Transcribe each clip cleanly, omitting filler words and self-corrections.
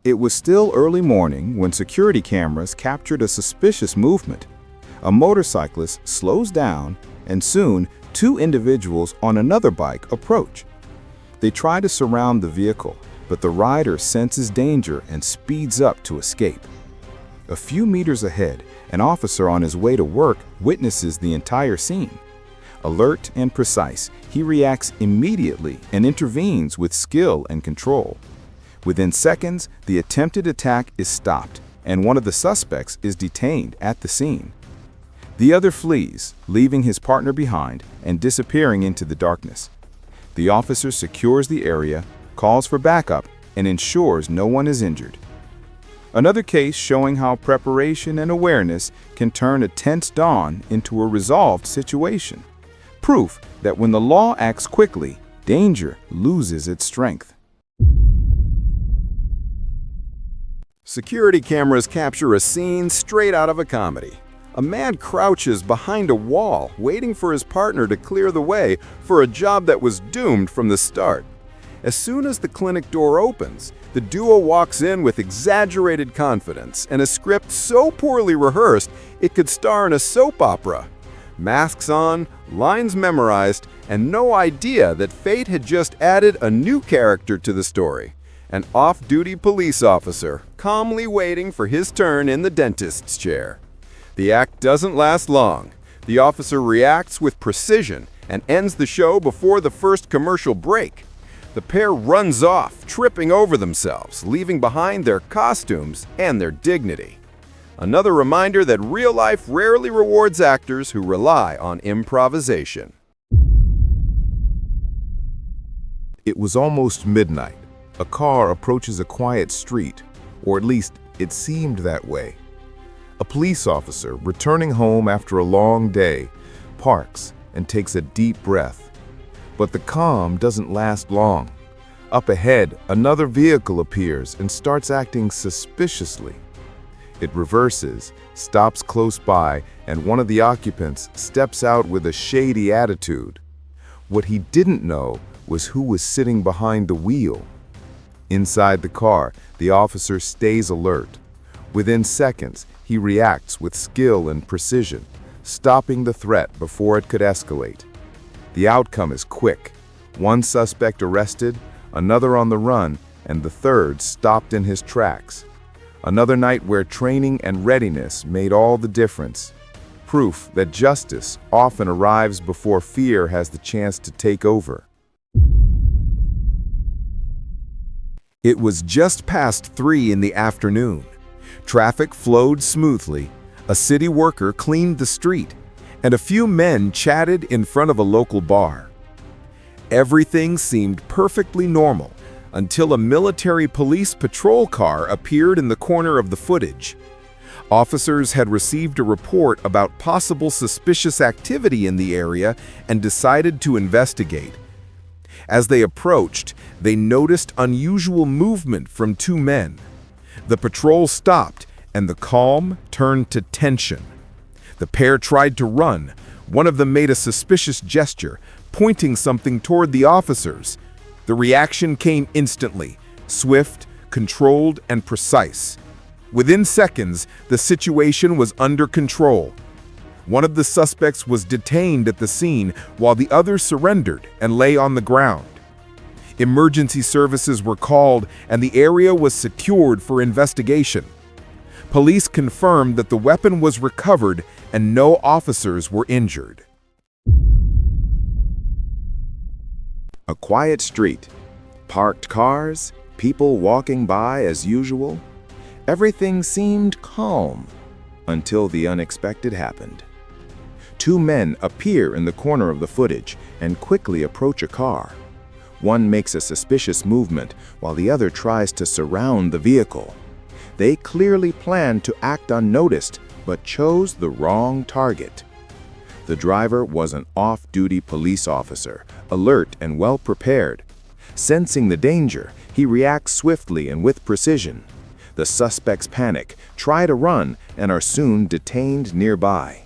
It was still early morning when security cameras captured a suspicious movement. A motorcyclist slows down, and soon two individuals on another bike approach. They try to surround the vehicle, but the rider senses danger and speeds up to escape. A few meters ahead, an officer on his way to work witnesses the entire scene. Alert and precise, he reacts immediately and intervenes with skill and control. Within seconds, the attempted attack is stopped, and one of the suspects is detained at the scene. The other flees, leaving his partner behind and disappearing into the darkness. The officer secures the area, calls for backup, and ensures no one is injured. Another case showing how preparation and awareness can turn a tense dawn into a resolved situation. Proof that when the law acts quickly, danger loses its strength. Security cameras capture a scene straight out of a comedy. A man crouches behind a wall, waiting for his partner to clear the way for a job that was doomed from the start. As soon as the clinic door opens, the duo walks in with exaggerated confidence and a script so poorly rehearsed it could star in a soap opera. Masks on, lines memorized, and no idea that fate had just added a new character to the story. An off-duty police officer, calmly waiting for his turn in the dentist's chair. The act doesn't last long. The officer reacts with precision and ends the show before the first commercial break. The pair runs off, tripping over themselves, leaving behind their costumes and their dignity. Another reminder that real life rarely rewards actors who rely on improvisation. It was almost midnight. A car approaches a quiet street, or at least it seemed that way. A police officer, returning home after a long day, parks and takes a deep breath. But the calm doesn't last long. Up ahead, another vehicle appears and starts acting suspiciously. It reverses, stops close by, and one of the occupants steps out with a shady attitude. What he didn't know was who was sitting behind the wheel. Inside the car, the officer stays alert. Within seconds, he reacts with skill and precision, stopping the threat before it could escalate. The outcome is quick. One suspect arrested, another on the run, and the third stopped in his tracks. Another night where training and readiness made all the difference. Proof that justice often arrives before fear has the chance to take over. It was just past 3 in the afternoon. Traffic flowed smoothly, a city worker cleaned the street, and a few men chatted in front of a local bar. Everything seemed perfectly normal until a military police patrol car appeared in the corner of the footage. Officers had received a report about possible suspicious activity in the area and decided to investigate. As they approached, they noticed unusual movement from two men. The patrol stopped, and the calm turned to tension. The pair tried to run. One of them made a suspicious gesture, pointing something toward the officers. The reaction came instantly, swift, controlled, and precise. Within seconds, the situation was under control. One of the suspects was detained at the scene while the other surrendered and lay on the ground. Emergency services were called and the area was secured for investigation. Police confirmed that the weapon was recovered and no officers were injured. A quiet street, parked cars, people walking by as usual. Everything seemed calm until the unexpected happened. Two men appear in the corner of the footage and quickly approach a car. One makes a suspicious movement while the other tries to surround the vehicle. They clearly planned to act unnoticed, but chose the wrong target. The driver was an off-duty police officer, alert and well-prepared. Sensing the danger, he reacts swiftly and with precision. The suspects panic, try to run, and are soon detained nearby.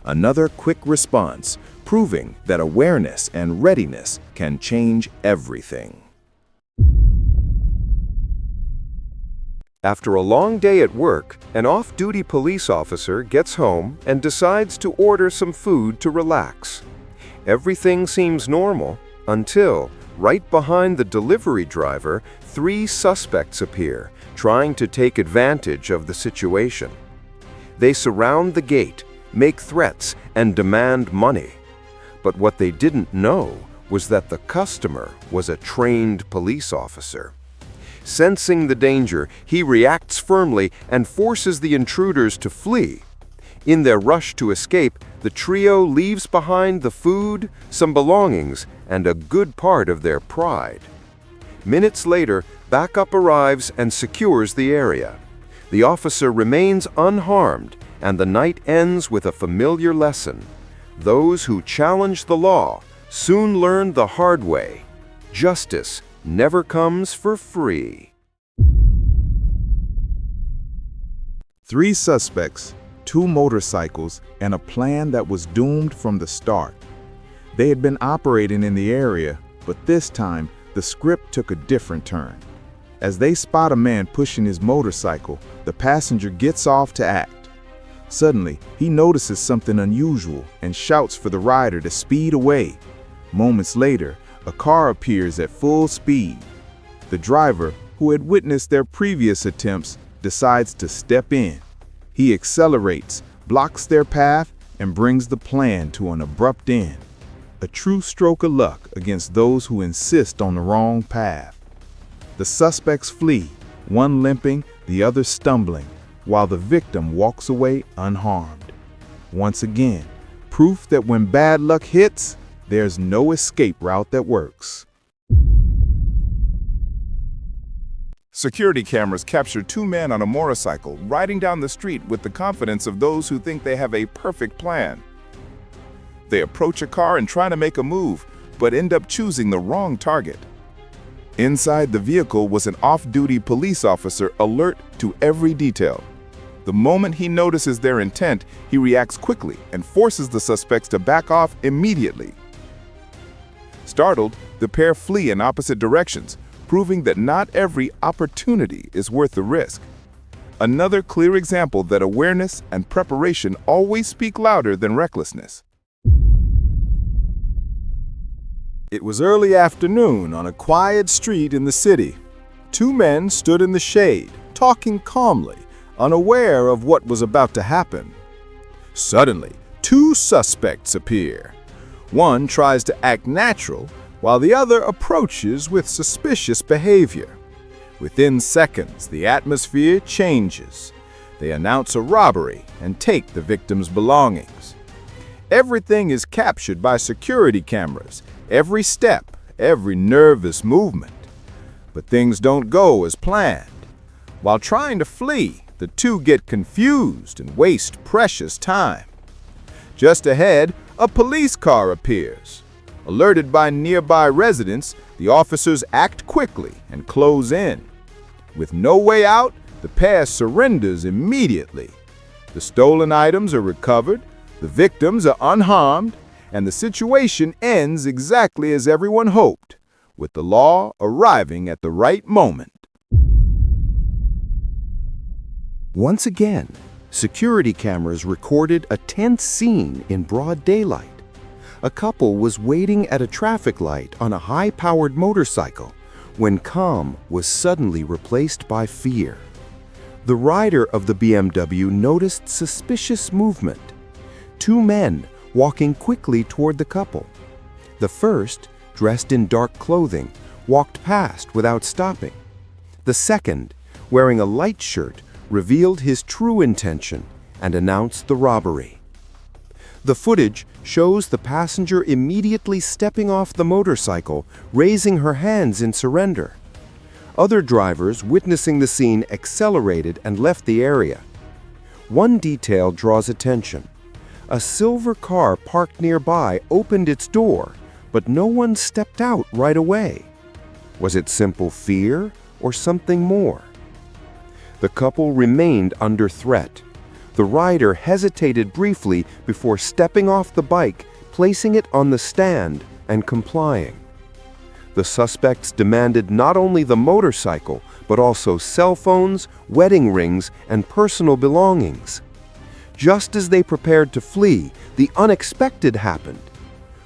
Another quick response, proving that awareness and readiness can change everything. After a long day at work, an off-duty police officer gets home and decides to order some food to relax. Everything seems normal until, right behind the delivery driver, 3 suspects appear, trying to take advantage of the situation. They surround the gate, make threats, and demand money. But what they didn't know was that the customer was a trained police officer. Sensing the danger, he reacts firmly and forces the intruders to flee. In their rush to escape, the trio leaves behind the food, some belongings, and a good part of their pride. Minutes later, backup arrives and secures the area. The officer remains unharmed, and the night ends with a familiar lesson. Those who challenge the law soon learn the hard way. Justice never comes for free. 3 suspects, 2 motorcycles, and a plan that was doomed from the start. They had been operating in the area, but this time the script took a different turn. As they spot a man pushing his motorcycle, the passenger gets off to act. Suddenly, he notices something unusual and shouts for the rider to speed away. Moments later, a car appears at full speed. The driver, who had witnessed their previous attempts, decides to step in. He accelerates, blocks their path, and brings the plan to an abrupt end. A true stroke of luck against those who insist on the wrong path. The suspects flee, one limping, the other stumbling, while the victim walks away unharmed. Once again, proof that when bad luck hits, there's no escape route that works. Security cameras capture 2 men on a motorcycle riding down the street with the confidence of those who think they have a perfect plan. They approach a car and try to make a move, but end up choosing the wrong target. Inside the vehicle was an off-duty police officer alert to every detail. The moment he notices their intent, he reacts quickly and forces the suspects to back off immediately. Startled, the pair flee in opposite directions, proving that not every opportunity is worth the risk. Another clear example that awareness and preparation always speak louder than recklessness. It was early afternoon on a quiet street in the city. 2 men stood in the shade, talking calmly, unaware of what was about to happen. Suddenly, 2 suspects appear. One tries to act natural, while the other approaches with suspicious behavior. Within seconds, the atmosphere changes. They announce a robbery and take the victim's belongings. Everything is captured by security cameras, every step, every nervous movement. But things don't go as planned. While trying to flee, the 2 get confused and waste precious time. Just ahead, a police car appears. Alerted by nearby residents, the officers act quickly and close in. With no way out, the pair surrenders immediately. The stolen items are recovered, the victims are unharmed, and the situation ends exactly as everyone hoped, with the law arriving at the right moment. Once again, security cameras recorded a tense scene in broad daylight. A couple was waiting at a traffic light on a high-powered motorcycle when calm was suddenly replaced by fear. The rider of the BMW noticed suspicious movement. 2 men walking quickly toward the couple. The first, dressed in dark clothing, walked past without stopping. The second, wearing a light shirt, revealed his true intention and announced the robbery. The footage shows the passenger immediately stepping off the motorcycle, raising her hands in surrender. Other drivers witnessing the scene accelerated and left the area. One detail draws attention. A silver car parked nearby opened its door, but no one stepped out right away. Was it simple fear or something more? The couple remained under threat. The rider hesitated briefly before stepping off the bike, placing it on the stand and complying. The suspects demanded not only the motorcycle, but also cell phones, wedding rings, and personal belongings. Just as they prepared to flee, the unexpected happened.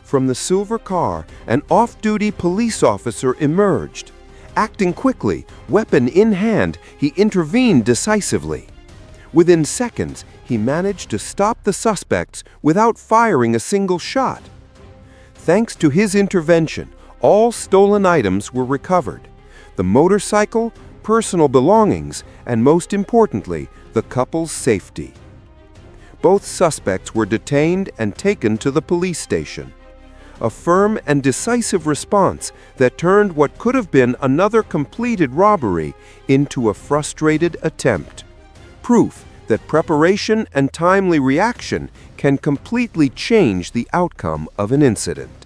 From the silver car, an off-duty police officer emerged. Acting quickly, weapon in hand, he intervened decisively. Within seconds, he managed to stop the suspects without firing a single shot. Thanks to his intervention, all stolen items were recovered: the motorcycle, personal belongings, and most importantly, the couple's safety. Both suspects were detained and taken to the police station. A firm and decisive response that turned what could have been another completed robbery into a frustrated attempt. Proof that preparation and timely reaction can completely change the outcome of an incident.